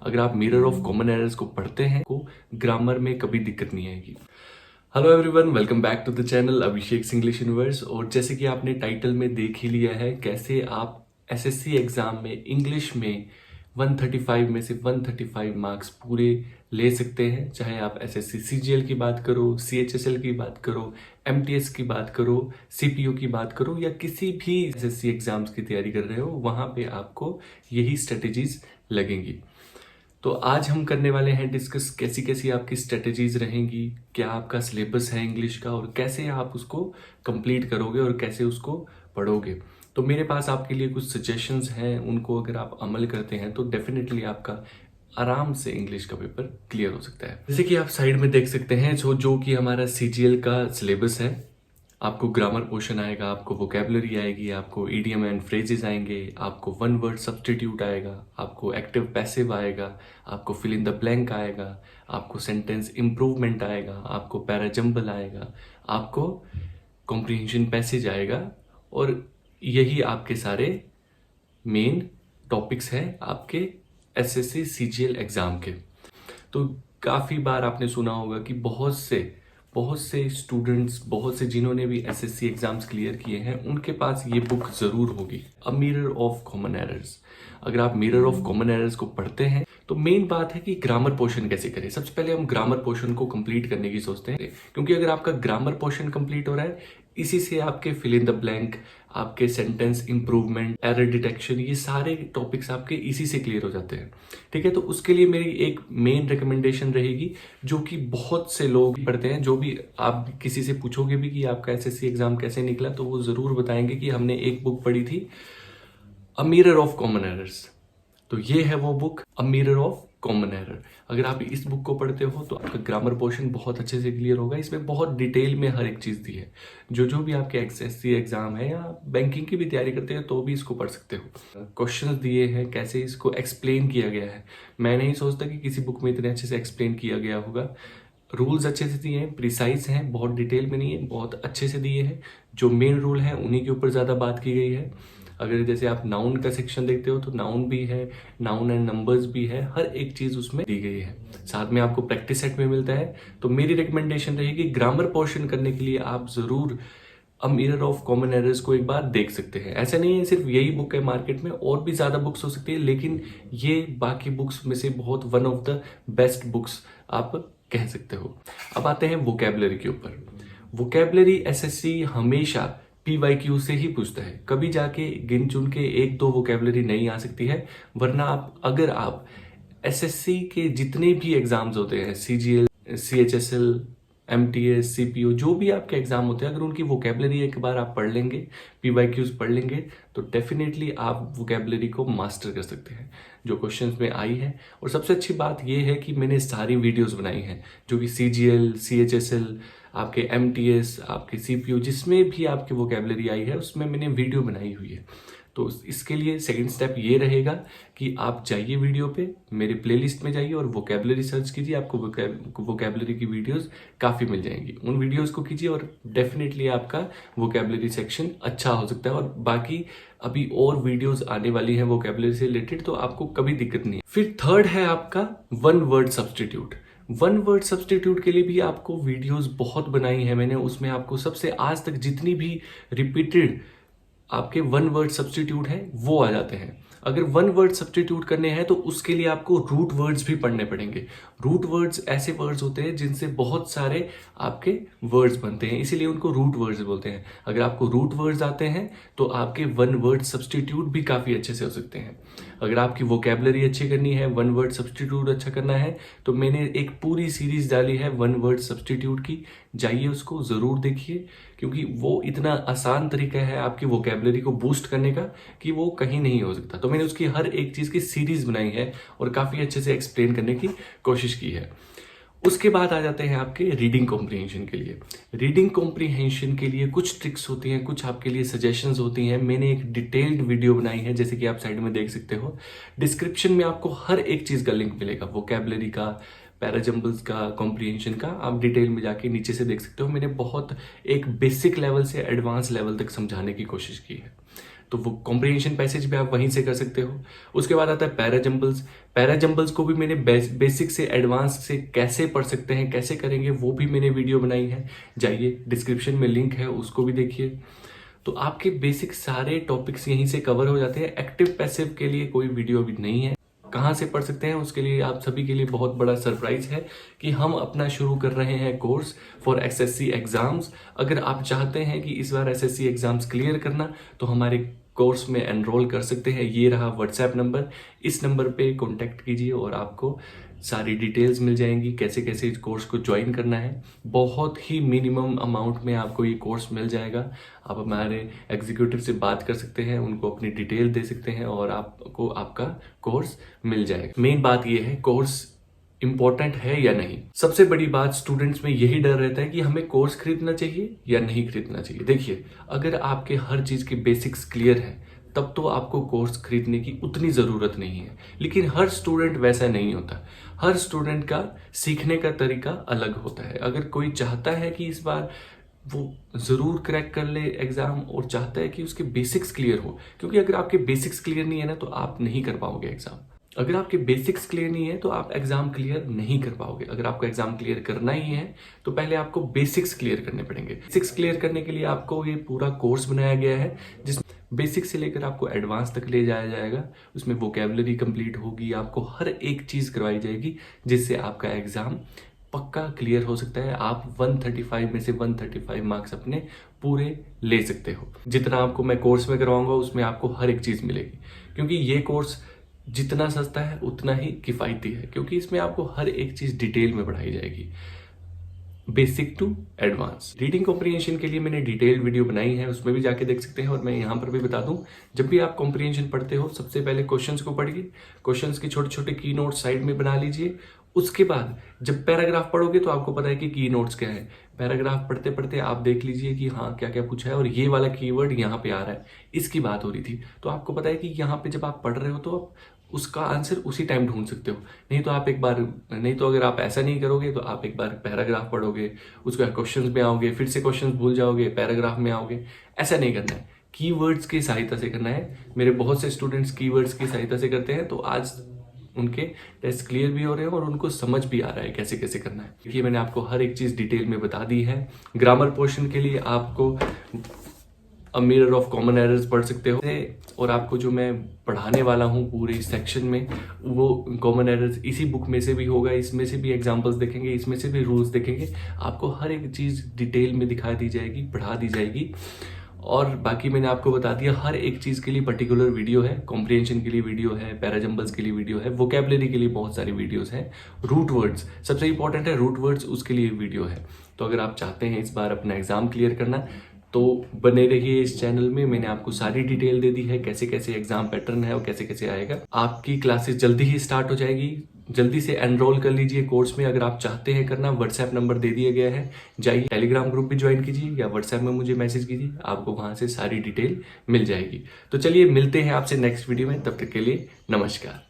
अगर आप mirror of common errors को पढ़ते हैं को ग्रामर में कभी दिक्कत नहीं आएगी। Hello everyone, welcome back to the channel Abhishek English universe. और जैसे कि आपने टाइटल में देख ही लिया है, कैसे आप एसएससी एग्जाम में इंग्लिश में 135 में से 135 मार्क्स पूरे ले सकते हैं। चाहे आप एसएससी सीजीएल की बात करो, सीएचएसएल की बात करो, एमटीएस की बात करो, सीपीयू की बात करो, या किसी भी एसएससी एग्जाम्स की तैयारी कर रहे हो, वहां पे आपको यही स्ट्रेटेजीज लगेंगी। तो आज हम करने वाले हैं डिस्कस कैसी कैसी आपकी स्ट्रेटेजीज रहेंगी, क्या आपका सिलेबस है इंग्लिश का, और कैसे आप उसको कंप्लीट करोगे और कैसे उसको पढ़ोगे। तो मेरे पास आपके लिए कुछ सजेशंस हैं, उनको अगर आप अमल करते हैं तो डेफिनेटली आपका आराम से इंग्लिश का पेपर क्लियर हो सकता है। जैसे कि आप साइड में देख सकते हैं जो कि हमारा सीजीएल का सिलेबस है। आपको ग्रामर पोर्शन आएगा, आपको वोकेबलरी आएगी, आपको ईडियम एंड फ्रेजेस आएंगे, आपको वन वर्ड सब्स्टिट्यूट आएगा, आपको एक्टिव पैसिव आएगा, आपको फिल इन द ब्लैंक आएगा, आपको सेंटेंस इंप्रूवमेंट आएगा, आपको पैराजम्बल आएगा, आपको कॉम्प्रिहेंशन पैसेज आएगा। और यही आपके सारे मेन टॉपिक्स हैं आपके एसएससी सीजीएल एग्जाम के। तो काफ़ी बार आपने सुना होगा कि बहुत से स्टूडेंट्स, बहुत से जिन्होंने भी एसएससी एग्जाम्स क्लियर किए हैं, उनके पास ये बुक ज़रूर होगी, a mirror of common errors. अगर आप मिरर ऑफ कॉमन एरर्स को पढ़ते हैं तो मेन बात है कि ग्रामर पोर्शन कैसे करें। सबसे पहले हम ग्रामर पोर्शन को कंप्लीट करने की सोचते हैं, क्योंकि अगर आपका ग्रामर पोर्शन कंप्लीट हो रहा है, इसी से आपके फिल इन द ब्लैंक, आपके सेंटेंस इंप्रूवमेंट, एरर डिटेक्शन, ये सारे टॉपिक्स आपके इसी से क्लियर हो जाते हैं। ठीक है, तो उसके लिए मेरी एक मेन रिकमेंडेशन रहेगी, जो कि बहुत से लोग पढ़ते हैं। जो भी आप किसी से पूछोगे भी कि आपका एसएससी एग्जाम कैसे निकला, तो वो जरूर बताएंगे कि हमने एक बुक पढ़ी थी, a mirror of common errors. तो ये है वो book, a mirror of common error. अगर आप इस बुक को पढ़ते हो तो आपका ग्रामर पोर्शन बहुत अच्छे से क्लियर होगा। इसमें बहुत डिटेल में हर एक चीज़ दी है। जो भी आपके एसएससी एग्जाम है या बैंकिंग की भी तैयारी करते हैं तो भी इसको पढ़ सकते हो। क्वेश्चंस दिए हैं, कैसे इसको एक्सप्लेन किया गया है। मैं नहीं सोचता कि किसी बुक में इतने अच्छे से एक्सप्लेन किया गया होगा। रूल्स अच्छे से दिए हैं, प्रिसाइज हैं, बहुत डिटेल में नहीं है, बहुत अच्छे से दिए हैं। जो मेन रूल है उन्हीं के ऊपर ज़्यादा बात की गई है। अगर जैसे आप नाउन का सेक्शन देखते हो तो नाउन भी है, नाउन एंड नंबर्स भी है, हर एक चीज उसमें दी गई है। साथ में आपको प्रैक्टिस सेट में मिलता है। तो मेरी रिकमेंडेशन रहेगी, ग्रामर पोर्शन करने के लिए आप जरूर a mirror of common errors को एक बार देख सकते हैं। ऐसा नहीं है सिर्फ यही बुक है, मार्केट में और भी ज्यादा बुक्स हो सकती है, लेकिन ये बाकी बुक्स में से बहुत one of the best books आप कह सकते हो। अब आते हैं वोकेबलरी के ऊपर। वोकेबलरी एसएससी हमेशा PYQ से ही पूछता है, कभी जाके गिन चुन के एक दो वोकेबलरी नहीं आ सकती है। वरना अगर आप एसएससी के जितने भी एग्जाम्स होते हैं, सीजीएल, सीएचएसएल, एमटीएस, सीपीयू, जो भी आपके एग्जाम होते हैं, अगर उनकी वोकेबलरी एक बार आप पढ़ लेंगे, PYQs पढ़ लेंगे, तो डेफिनेटली आप वोकेबलरी को मास्टर कर सकते हैं जो क्वेश्चंस में आई है। और सबसे अच्छी बात यह है कि मैंने सारी वीडियोस बनाई हैं, जो कि सीजीएल, सीएचएसएल, आपके एमटीएस, आपके सीपीयू, जिसमें भी आपकी वोकेबलरी आई है उसमें मैंने वीडियो बनाई हुई है। तो इसके लिए सेकंड स्टेप ये रहेगा कि आप जाइए वीडियो पे, मेरे प्लेलिस्ट में जाइए और वोकेबलरी सर्च कीजिए। आपको वोकेबलरी की वीडियोस काफ़ी मिल जाएंगी, उन वीडियोस को कीजिए और डेफिनेटली आपका वोकेबलरी सेक्शन अच्छा हो सकता है। और बाकी अभी और वीडियोस आने वाली हैं वोकेबलरी से रिलेटेड, तो आपको कभी दिक्कत नहीं। फिर थर्ड है आपका one word substitute. One word substitute के लिए भी आपको वीडियोस बहुत बनाई है मैंने। उसमें आपको सबसे आज तक जितनी भी रिपीटेड आपके वन वर्ड सब्स्टिट्यूट है वो आ जाते हैं। अगर वन वर्ड सब्स्टिट्यूट करने हैं तो उसके लिए आपको रूट वर्ड्स भी पढ़ने पड़ेंगे। रूट वर्ड्स ऐसे वर्ड्स होते हैं जिनसे बहुत सारे आपके वर्ड्स बनते हैं, इसीलिए उनको रूट वर्ड्स बोलते हैं। अगर आपको रूट वर्ड्स आते हैं तो आपके वन वर्ड सब्स्टिट्यूट भी काफ़ी अच्छे से हो सकते हैं। अगर आपकी वोकेबलरी अच्छी करनी है, वन वर्ड सब्स्टिट्यूट अच्छा करना है, तो मैंने एक पूरी सीरीज डाली है वन वर्ड सब्स्टिट्यूट की। जाइए उसको ज़रूर देखिए, क्योंकि वो इतना आसान तरीका है आपकी वोकेबलरी को बूस्ट करने का कि वो कहीं नहीं हो सकता। तो मैंने उसकी हर एक चीज़ की सीरीज बनाई है और काफ़ी अच्छे से एक्सप्लेन करने की कोशिश की है। उसके बाद आ जाते हैं आपके रीडिंग कॉम्प्रिहेंशन के लिए। रीडिंग कॉम्प्रिहेंशन के लिए कुछ ट्रिक्स होती हैं, कुछ आपके लिए सजेशंस होती हैं। मैंने एक डिटेल्ड वीडियो बनाई है, जैसे कि आप साइड में देख सकते हो। डिस्क्रिप्शन में आपको हर एक चीज़ का लिंक मिलेगा, वोकेबलरी का, पैराजम्बल्स का, कॉम्प्रिहेंशन का। आप डिटेल में जाके नीचे से देख सकते हो। मैंने बहुत एक बेसिक लेवल से एडवांस लेवल तक समझाने की कोशिश की है। तो वो कॉम्प्रिहेंशन पैसेज भी आप वहीं से कर सकते हो। उसके बाद आता है पैराजम्बल्स। पैराजम्बल्स को भी मैंने बेसिक से एडवांस से कैसे पढ़ सकते हैं, कैसे करेंगे, वो भी मैंने वीडियो बनाई है, जाइए डिस्क्रिप्शन में लिंक है, उसको भी देखिए। तो आपके बेसिक सारे टॉपिक्स यहीं से कवर हो जाते हैं। एक्टिव पैसिव के लिए कोई वीडियो अभी नहीं है, कहाँ से पढ़ सकते हैं उसके लिए आप सभी के लिए बहुत बड़ा सरप्राइज है कि हम अपना शुरू कर रहे हैं कोर्स फॉर एसएससी एग्जाम्स। अगर आप चाहते हैं कि इस बार एसएससी एग्जाम्स क्लियर करना तो हमारे कोर्स में एनरोल कर सकते हैं। ये रहा व्हाट्सएप नंबर, इस नंबर पे कांटेक्ट कीजिए और आपको सारी डिटेल्स मिल जाएंगी, कैसे कैसे इस कोर्स को ज्वाइन करना है। बहुत ही मिनिमम अमाउंट में आपको ये कोर्स मिल जाएगा। आप हमारे एग्जीक्यूटिव से बात कर सकते हैं, उनको अपनी डिटेल दे सकते हैं और आपको आपका कोर्स मिल जाएगा। मेन बात ये है कोर्स इंपॉर्टेंट है या नहीं। सबसे बड़ी बात स्टूडेंट्स में यही डर रहता है कि हमें कोर्स खरीदना चाहिए या नहीं खरीदना चाहिए। देखिए, अगर आपके हर चीज के बेसिक्स क्लियर है तब तो आपको कोर्स खरीदने की उतनी ज़रूरत नहीं है। लेकिन हर स्टूडेंट वैसा नहीं होता। हर स्टूडेंट का सीखने का तरीका अलग होता है। अगर कोई चाहता है कि इस बार वो ज़रूर क्रैक कर ले एग्ज़ाम और चाहता है कि उसके बेसिक्स क्लियर हो, क्योंकि अगर आपके बेसिक्स क्लियर नहीं है ना तो आप नहीं कर पाओगे एग्ज़ाम। अगर आपके बेसिक्स क्लियर नहीं है तो आप एग्जाम क्लियर नहीं कर पाओगे। अगर आपको एग्जाम क्लियर करना ही है तो पहले आपको बेसिक्स क्लियर करने पड़ेंगे। बेसिक्स क्लियर करने के लिए आपको ये पूरा कोर्स बनाया गया है जिसमें बेसिक से लेकर आपको एडवांस तक ले जाया जाएगा। उसमें वोकैबुलरी कंप्लीट होगी, आपको हर एक चीज करवाई जाएगी जिससे आपका एग्जाम पक्का क्लियर हो सकता है। आप 135 में से 135 मार्क्स अपने पूरे ले सकते हो। जितना आपको मैं कोर्स में करवाऊंगा उसमें आपको हर एक चीज मिलेगी, क्योंकि ये कोर्स जितना सस्ता है उतना ही किफायती है, क्योंकि इसमें आपको हर एक चीज डिटेल में पढ़ाई जाएगी, basic to advance. Reading comprehension के लिए मैंने डिटेल्ड वीडियो बनाई है, उसमें भी जाके देख सकते हैं। और मैं यहाँ पर भी बता दूं, जब भी आप कॉम्प्रिहेंशन पढ़ते हो सबसे पहले क्वेश्चंस को पढ़िए, क्वेश्चंस के छोटे छोटे की नोट्स साइड में बना लीजिए। उसके बाद जब पैराग्राफ पढ़ोगे तो आपको पता है कि की नोट्स क्या है। पैराग्राफ पढ़ते पढ़ते आप देख लीजिए कि हाँ क्या क्या पूछा है और ये वाला कीवर्ड यहाँ पे आ रहा है, इसकी बात हो रही थी। तो आपको पता है कि यहाँ पे जब आप पढ़ रहे हो तो आप उसका आंसर उसी टाइम ढूंढ सकते हो। नहीं तो अगर आप ऐसा नहीं करोगे तो आप एक बार पैराग्राफ पढ़ोगे, उसके बाद क्वेश्चंस में आओगे, फिर से क्वेश्चंस भूल जाओगे, पैराग्राफ में आओगे। ऐसा नहीं करना है, कीवर्ड्स की सहायता से करना है। मेरे बहुत से स्टूडेंट्स कीवर्ड्स की सहायता से करते हैं, तो आज उनके टेस्ट क्लियर भी हो रहे हैं और उनको समझ भी आ रहा है कैसे कैसे करना है। देखिए, मैंने आपको हर एक चीज डिटेल में बता दी है। ग्रामर पोर्शन के लिए आपको a mirror of common errors पढ़ सकते हो, और आपको जो मैं पढ़ाने वाला हूँ पूरे सेक्शन में वो कॉमन एरर्स इसी बुक में से भी होगा। इसमें से भी एग्जांपल्स देखेंगे, इसमें से भी रूल्स देखेंगे। आपको हर एक चीज़ डिटेल में दिखा दी जाएगी, पढ़ा दी जाएगी। और बाकी मैंने आपको बता दिया, हर एक चीज़ के लिए पर्टिकुलर वीडियो है। कॉम्प्रिहेंशन के लिए वीडियो है, पैराजम्बल्स के लिए वीडियो है, वोकैबुलरी के लिए बहुत सारी वीडियोस हैं, रूट वर्ड्स सबसे इंपॉर्टेंट है, रूट वर्ड्स उसके लिए वीडियो है। तो अगर आप चाहते हैं इस बार अपना एग्जाम क्लियर करना तो बने रहिए इस चैनल में। मैंने आपको सारी डिटेल दे दी है, कैसे कैसे एग्जाम पैटर्न है और कैसे कैसे आएगा। आपकी क्लासेस जल्दी ही स्टार्ट हो जाएगी, जल्दी से एनरोल कर लीजिए कोर्स में। अगर आप चाहते हैं करना, व्हाट्सएप नंबर दे दिया गया है, जाइए टेलीग्राम ग्रुप भी ज्वाइन कीजिए या व्हाट्सएप में मुझे मैसेज कीजिए, आपको वहां से सारी डिटेल मिल जाएगी। तो चलिए मिलते हैं आपसे नेक्स्ट वीडियो में, तब तक के लिए नमस्कार।